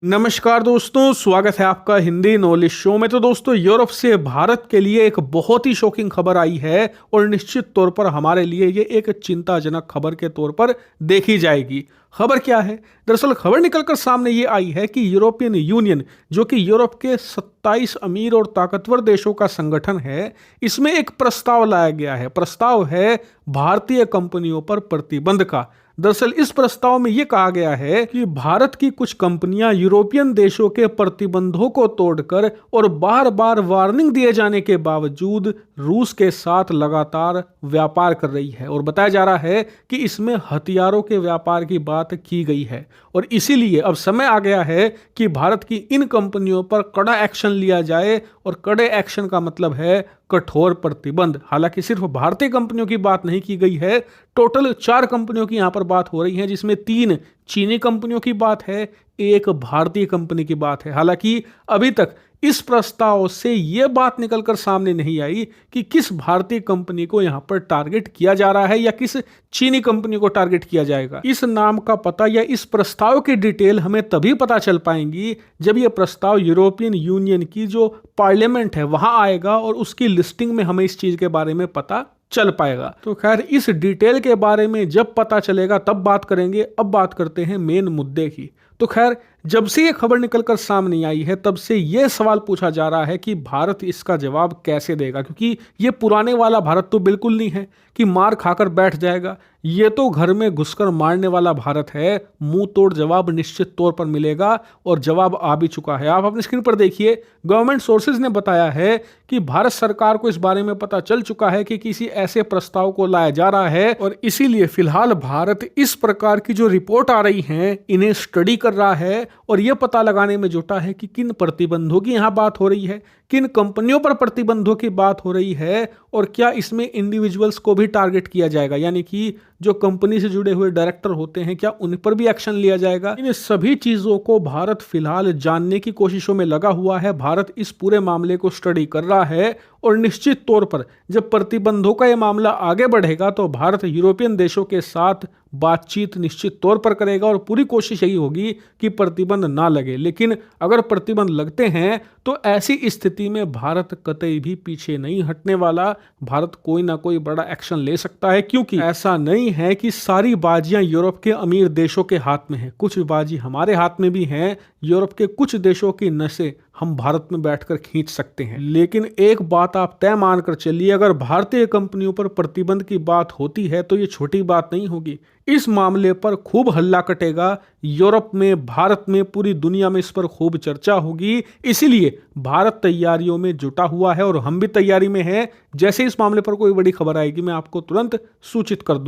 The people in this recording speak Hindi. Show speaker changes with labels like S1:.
S1: नमस्कार दोस्तों, स्वागत है आपका हिंदी नॉलेज शो में। तो दोस्तों, यूरोप से भारत के लिए एक बहुत ही शॉकिंग खबर आई है और निश्चित तौर पर हमारे लिए ये एक चिंताजनक खबर के तौर पर देखी जाएगी। खबर क्या है? दरअसल खबर निकलकर सामने ये आई है कि यूरोपियन यूनियन, जो कि यूरोप के 27 अमीर और ताकतवर देशों का संगठन है, इसमें एक प्रस्ताव लाया गया है। प्रस्ताव है भारतीय कंपनियों पर प्रतिबंध का। दरअसल इस प्रस्ताव में यह कहा गया है कि भारत की कुछ कंपनियां यूरोपियन देशों के प्रतिबंधों को तोड़कर और बार बार वार्निंग दिए जाने के बावजूद रूस के साथ लगातार व्यापार कर रही है। और बताया जा रहा है कि इसमें हथियारों के व्यापार की बात की गई है और इसीलिए अब समय आ गया है कि भारत की इन कंपनियों पर कड़ा एक्शन लिया जाए। और कड़े एक्शन का मतलब है कठोर प्रतिबंध। हालांकि सिर्फ भारतीय कंपनियों की बात नहीं की गई है, टोटल 4 कंपनियों की यहां पर बात हो रही है, जिसमें 3 चीनी कंपनियों की बात है, एक भारतीय कंपनी की बात है। हालांकि अभी तक इस प्रस्ताव से यह बात निकलकर सामने नहीं आई कि किस भारतीय कंपनी को यहां पर टारगेट किया जा रहा है या किस चीनी कंपनी को टारगेट किया जाएगा। इस नाम का पता या इस प्रस्ताव की डिटेल हमें तभी पता चल पाएंगी जब यह प्रस्ताव यूरोपियन यूनियन की जो पार्लियामेंट है वहां आएगा और उसकी लिस्टिंग में हमें इस चीज के बारे में पता चल पाएगा। तो खैर, इस डिटेल के बारे में जब पता चलेगा तब बात करेंगे। अब बात करते हैं मेन मुद्दे की। तो खैर, जब से ये खबर निकलकर सामने आई है तब से ये सवाल पूछा जा रहा है कि भारत इसका जवाब कैसे देगा, क्योंकि ये पुराने वाला भारत तो बिल्कुल नहीं है कि मार खाकर बैठ जाएगा। ये तो घर में घुसकर मारने वाला भारत है। मुंह तोड़ जवाब निश्चित तौर पर मिलेगा और जवाब आ भी चुका है। आप अपनी स्क्रीन पर देखिए, गवर्नमेंट सोर्सेज ने बताया है कि भारत सरकार को इस बारे में पता चल चुका है कि किसी ऐसे प्रस्ताव को लाया जा रहा है और इसीलिए फिलहाल भारत इस प्रकार की जो रिपोर्ट आ रही है इन्हें स्टडी कर रहा है और यह पता लगाने में जुटा है कि किन प्रतिबंधों की यहां बात हो रही है, किन कंपनियों पर प्रतिबंधों की बात हो रही है और क्या इसमें इंडिविजुअल्स को भी टारगेट किया जाएगा, यानी कि जो कंपनी से जुड़े हुए डायरेक्टर होते हैं क्या उन पर भी एक्शन लिया जाएगा। इन सभी चीजों को भारत फिलहाल जानने की कोशिशों में लगा हुआ है। भारत इस पूरे मामले को स्टडी कर रहा है और निश्चित तौर पर जब प्रतिबंधों का यह मामला आगे बढ़ेगा तो भारत यूरोपियन देशों के साथ बातचीत निश्चित तौर पर करेगा और पूरी कोशिश यही होगी कि प्रतिबंध ना लगे। लेकिन अगर प्रतिबंध लगते हैं तो ऐसी स्थिति में भारत कतई भी पीछे नहीं हटने वाला। भारत कोई ना कोई बड़ा एक्शन ले सकता है, क्योंकि ऐसा नहीं है कि सारी बाजियां यूरोप के अमीर देशों के हाथ में है। कुछ बाजी हमारे हाथ में भी हैं। यूरोप के कुछ देशों की नसें हम भारत में बैठकर खींच सकते हैं। लेकिन एक बात आप तय मानकर चलिए, अगर भारतीय कंपनियों पर प्रतिबंध की बात होती है तो ये छोटी बात नहीं होगी। इस मामले पर खूब हल्ला कटेगा यूरोप में, भारत में, पूरी दुनिया में इस पर खूब चर्चा होगी। इसीलिए भारत तैयारियों में जुटा हुआ है और हम भी तैयारी में हैं। जैसे इस मामले पर कोई बड़ी खबर आएगी मैं आपको तुरंत सूचित कर दूंगा।